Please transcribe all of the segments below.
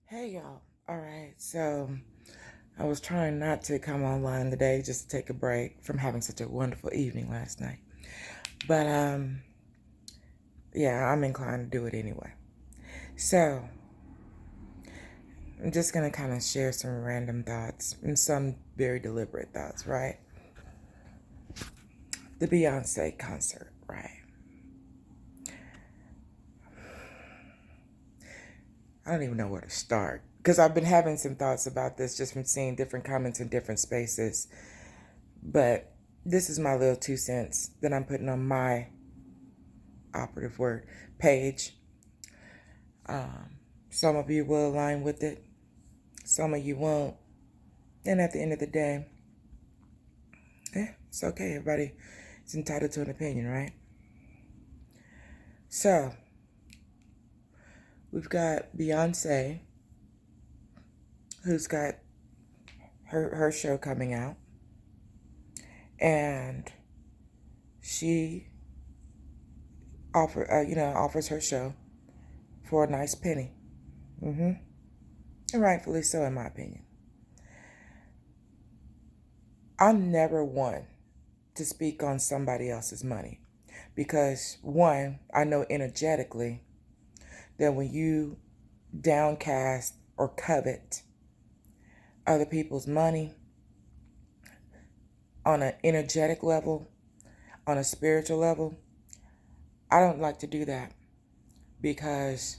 Hey y'all. All right. So I was trying not to come online today just to take a break from having such a wonderful evening last night. But yeah, I'm inclined to do it anyway. So I'm just gonna kind of share some random thoughts and some very deliberate thoughts, right? The Beyoncé concert, right? I don't even know where to start because I've been having some thoughts about this just from seeing different comments in different spaces. But this is my little 2 cents that I'm putting on my operative word page. Some of you will align with it, some of you won't. And at the end of the day, it's okay. Everybody is entitled to an opinion, right? So, we've got Beyonce, who's got her show coming out, and she offers her show for a nice penny. And rightfully so, in my opinion. I'm never one to speak on somebody else's money because, one, I know energetically that when you downcast or covet other people's money on an energetic level, on a spiritual level, I don't like to do that because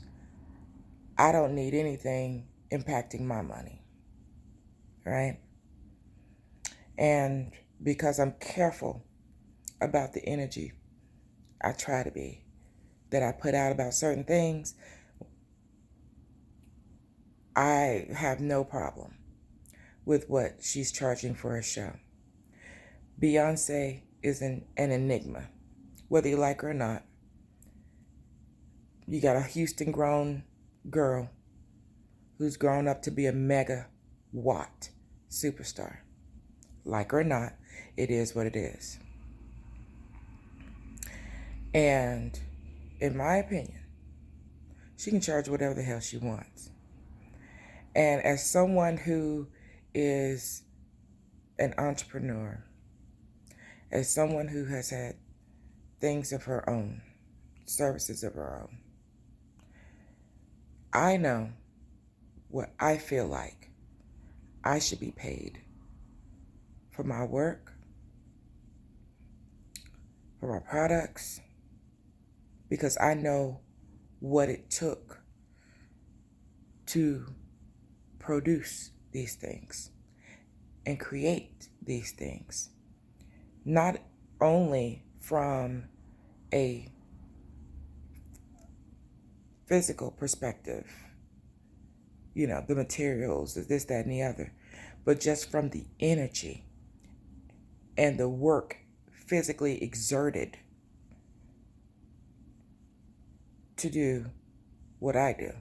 I don't need anything impacting my money, right? And because I'm careful about the energy, I try to be, that I put out about certain things, I have no problem with what she's charging for her show. Beyonce is an enigma, whether you like her or not. You got a Houston grown girl who's grown up to be a megawatt superstar. Like her or not, it is what it is. And in my opinion, she can charge whatever the hell she wants. And as someone who is an entrepreneur, as someone who has had things of her own, services of her own, I know what I feel like I should be paid for my work, for my products, because I know what it took to produce these things and create these things. Not only from a physical perspective, the materials, this, that, and the other, but just from the energy and the work physically exerted to do what I do.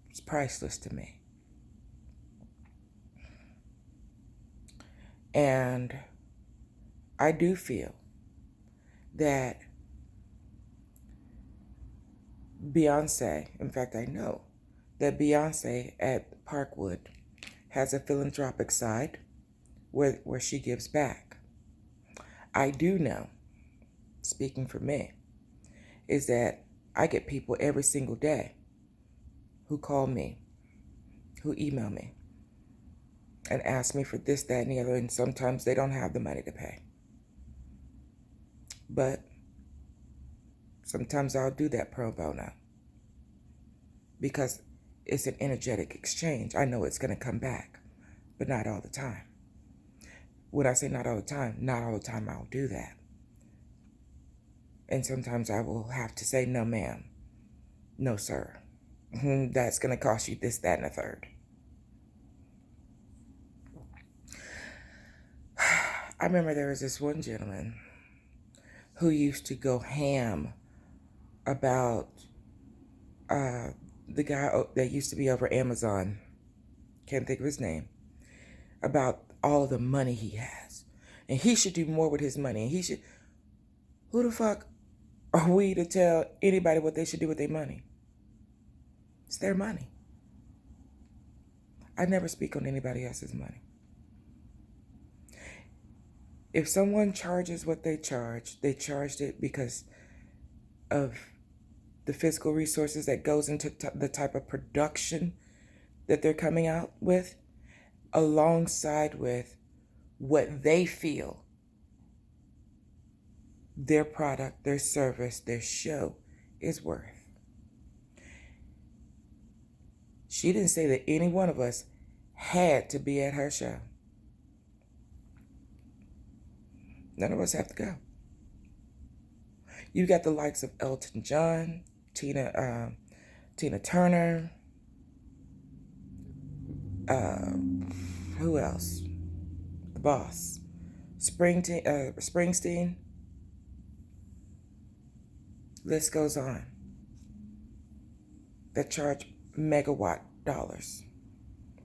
It's priceless to me. And I do feel that Beyonce, in fact, I know that Beyonce at Parkwood has a philanthropic side where she gives back. I do know, speaking for me, is that I get people every single day who call me, who email me, and ask me for this, that, and the other, and sometimes they don't have the money to pay. But sometimes I'll do that pro bono because it's an energetic exchange. I know it's going to come back, but not all the time. When I say not all the time I'll do that. And sometimes I will have to say, no, ma'am, no, sir. That's going to cost you this, that, and a third. I remember there was this one gentleman who used to go ham about the guy that used to be over Amazon, can't think of his name, about all of the money he has. And he should do more with his money. And who the fuck are we to tell anybody what they should do with their money? It's their money. I never speak on anybody else's money. If someone charges what they charged it because of the physical resources that goes into the type of production that they're coming out with, alongside with what they feel their product, their service, their show is worth. She didn't say that any one of us had to be at her show. None of us have to go. You got the likes of Elton John, Tina Turner, who else? The Boss, Springsteen. List goes on. That charge megawatt dollars,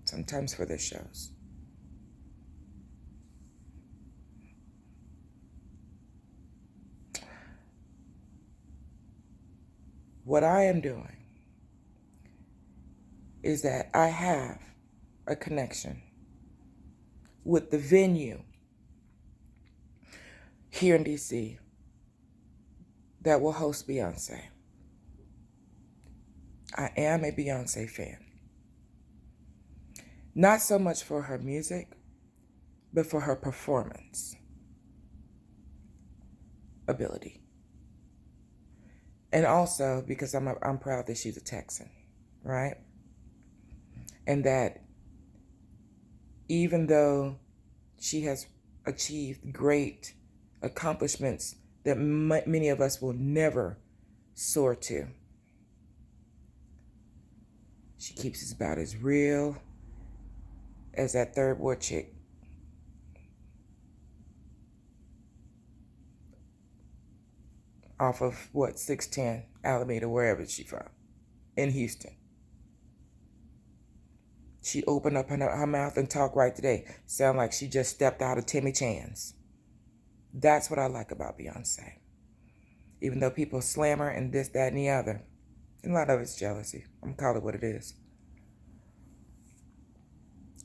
sometimes for their shows. What I am doing is that I have a connection with the venue here in DC that will host Beyoncé. I am a Beyoncé fan. Not so much for her music, but for her performance ability. And also because I'm proud that she's a Texan, right? And that even though she has achieved great accomplishments that many of us will never soar to, she keeps it about as real as that third ward chick. Off of 610 Alameda, wherever she's from, in Houston. She opened up her mouth and talked right today. Sound like she just stepped out of Timmy Chan's. That's what I like about Beyoncé. Even though people slam her and this, that, and the other. And a lot of it's jealousy. I'm gonna call it what it is.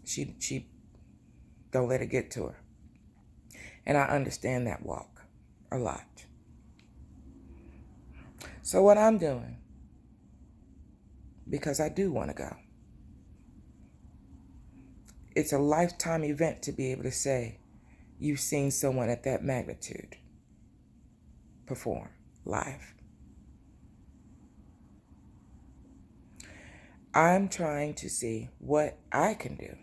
She don't let it get to her. And I understand that walk a lot. So what I'm doing, because I do want to go, it's a lifetime event to be able to say you've seen someone at that magnitude perform live. I'm trying to see what I can do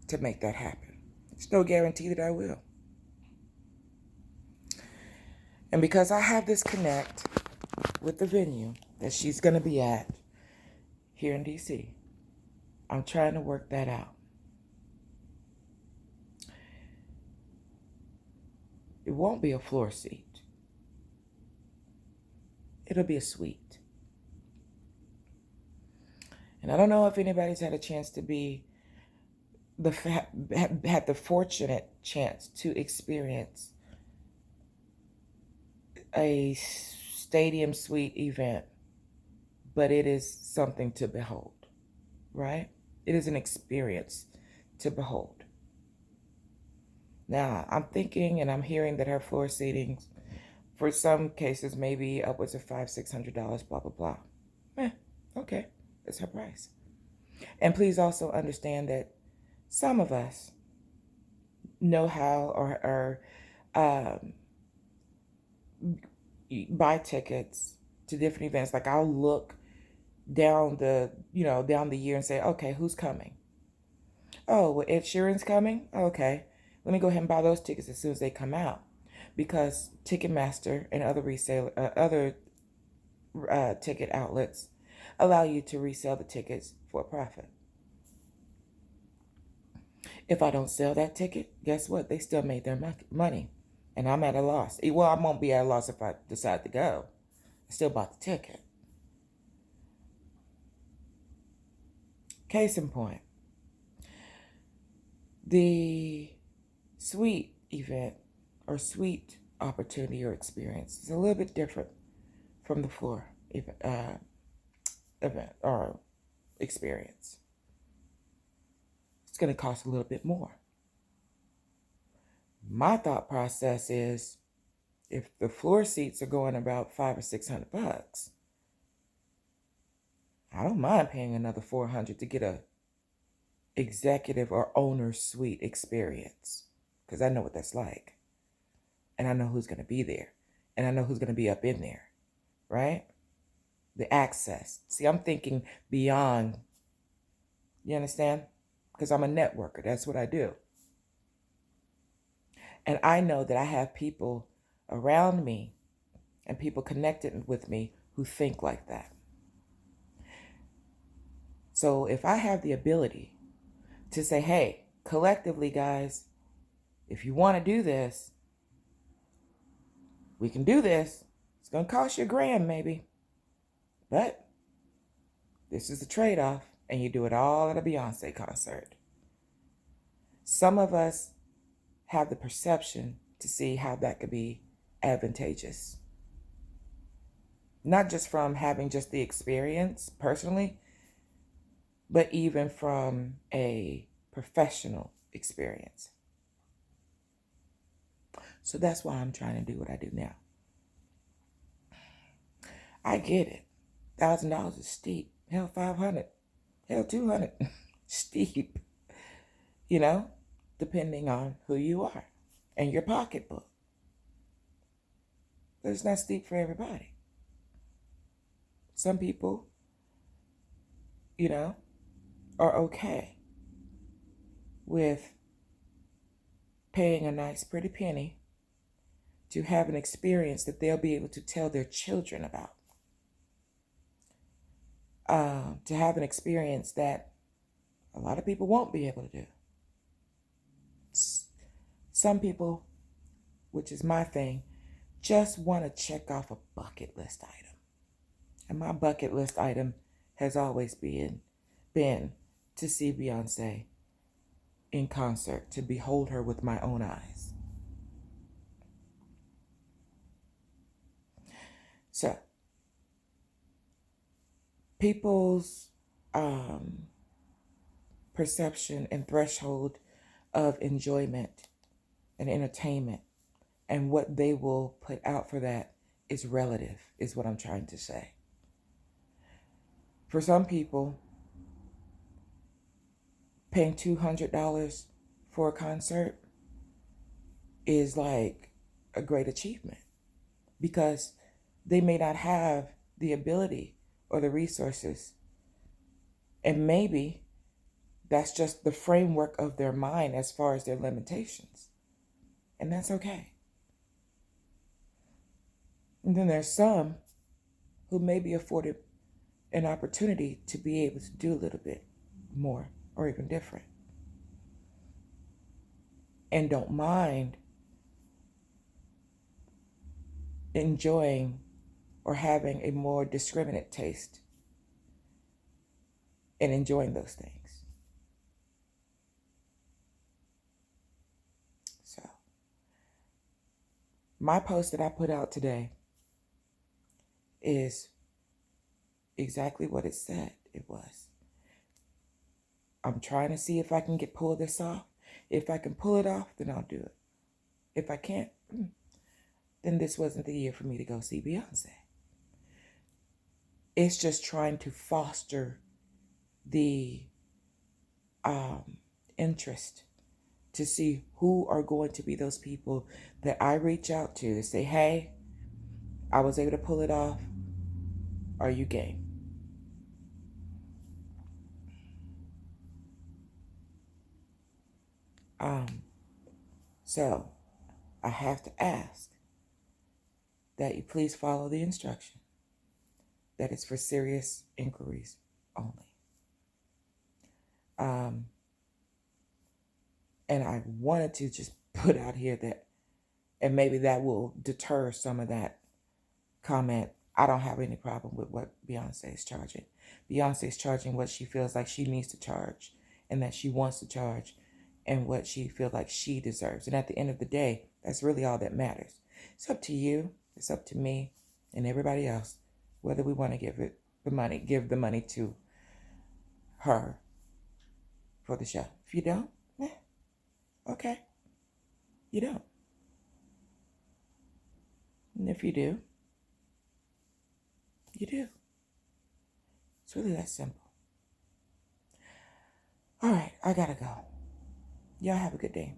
to make that happen. There's no guarantee that I will. And because I have this connect with the venue that she's going to be at here in DC, I'm trying to work that out. It won't be a floor seat. It'll be a suite. And I don't know if anybody's had a chance to be had the fortunate chance to experience a stadium suite event, but it is something to behold, right? It is an experience to behold. Now, I'm thinking and I'm hearing that her floor seating, for some cases, maybe upwards of $500-$600, blah, blah, blah. Okay, that's her price. And please also understand that some of us know how or buy tickets to different events. Like I'll look down the year and say, okay, who's coming? Oh, well, Ed Sheeran's coming? Okay. Let me go ahead and buy those tickets as soon as they come out. Because Ticketmaster and other ticket outlets allow you to resell the tickets for a profit. If I don't sell that ticket, guess what? They still made their money. And I'm at a loss. Well, I won't be at a loss if I decide to go. I still bought the ticket. Case in point, the suite event or suite opportunity or experience is a little bit different from the floor event or experience. It's going to cost a little bit more. My thought process is if the floor seats are going about $500 or $600, I don't mind paying another $400 to get a executive or owner suite experience, because I know what that's like, and I know who's going to be there, and I know who's going to be up in there, right? The access. See, I'm thinking beyond. You understand? Because I'm a networker. That's what I do. And I know that I have people around me and people connected with me who think like that. So if I have the ability to say, hey, collectively, guys, if you want to do this, we can do this. It's going to cost you $1,000 maybe. But this is the trade-off, and you do it all at a Beyoncé concert. Some of us have the perception to see how that could be advantageous. Not just from having just the experience personally, but even from a professional experience. So that's why I'm trying to do what I do now. I get it. $1,000 is steep. Hell, $500. Hell, $200. Steep. You know, depending on who you are and your pocketbook. But it's not steep for everybody. Some people, you know, are okay with paying a nice pretty penny to have an experience that they'll be able to tell their children about. To have an experience that a lot of people won't be able to do. Some people, which is my thing, just want to check off a bucket list item. And my bucket list item has always been to see Beyoncé in concert, to behold her with my own eyes. So, people's perception and threshold of enjoyment and entertainment and what they will put out for that is relative, is what I'm trying to say. For some people, paying $200 for a concert is like a great achievement because they may not have the ability or the resources. And maybe that's just the framework of their mind as far as their limitations. And that's okay. And then there's some who may be afforded an opportunity to be able to do a little bit more or even different. And don't mind enjoying or having a more discriminate taste and enjoying those things. So, my post that I put out today is exactly what it said it was. I'm trying to see if I can pull this off. If I can pull it off, then I'll do it. If I can't, then this wasn't the year for me to go see Beyoncé. It's just trying to foster the interest to see who are going to be those people that I reach out to say, hey, I was able to pull it off. Are you game? So I have to ask that you please follow the instruction that it's for serious inquiries only. And I wanted to just put out here that, and maybe that will deter some of that comment. I don't have any problem with what Beyoncé is charging. Beyoncé is charging what she feels like she needs to charge and that she wants to charge and what she feels like she deserves. And at the end of the day, that's really all that matters. It's up to you. It's up to me and everybody else whether we want to give it the money, give the money to her for the show. If you don't, okay, you don't. And if you do, you do. It's really that simple. All right, I gotta go. Y'all have a good day.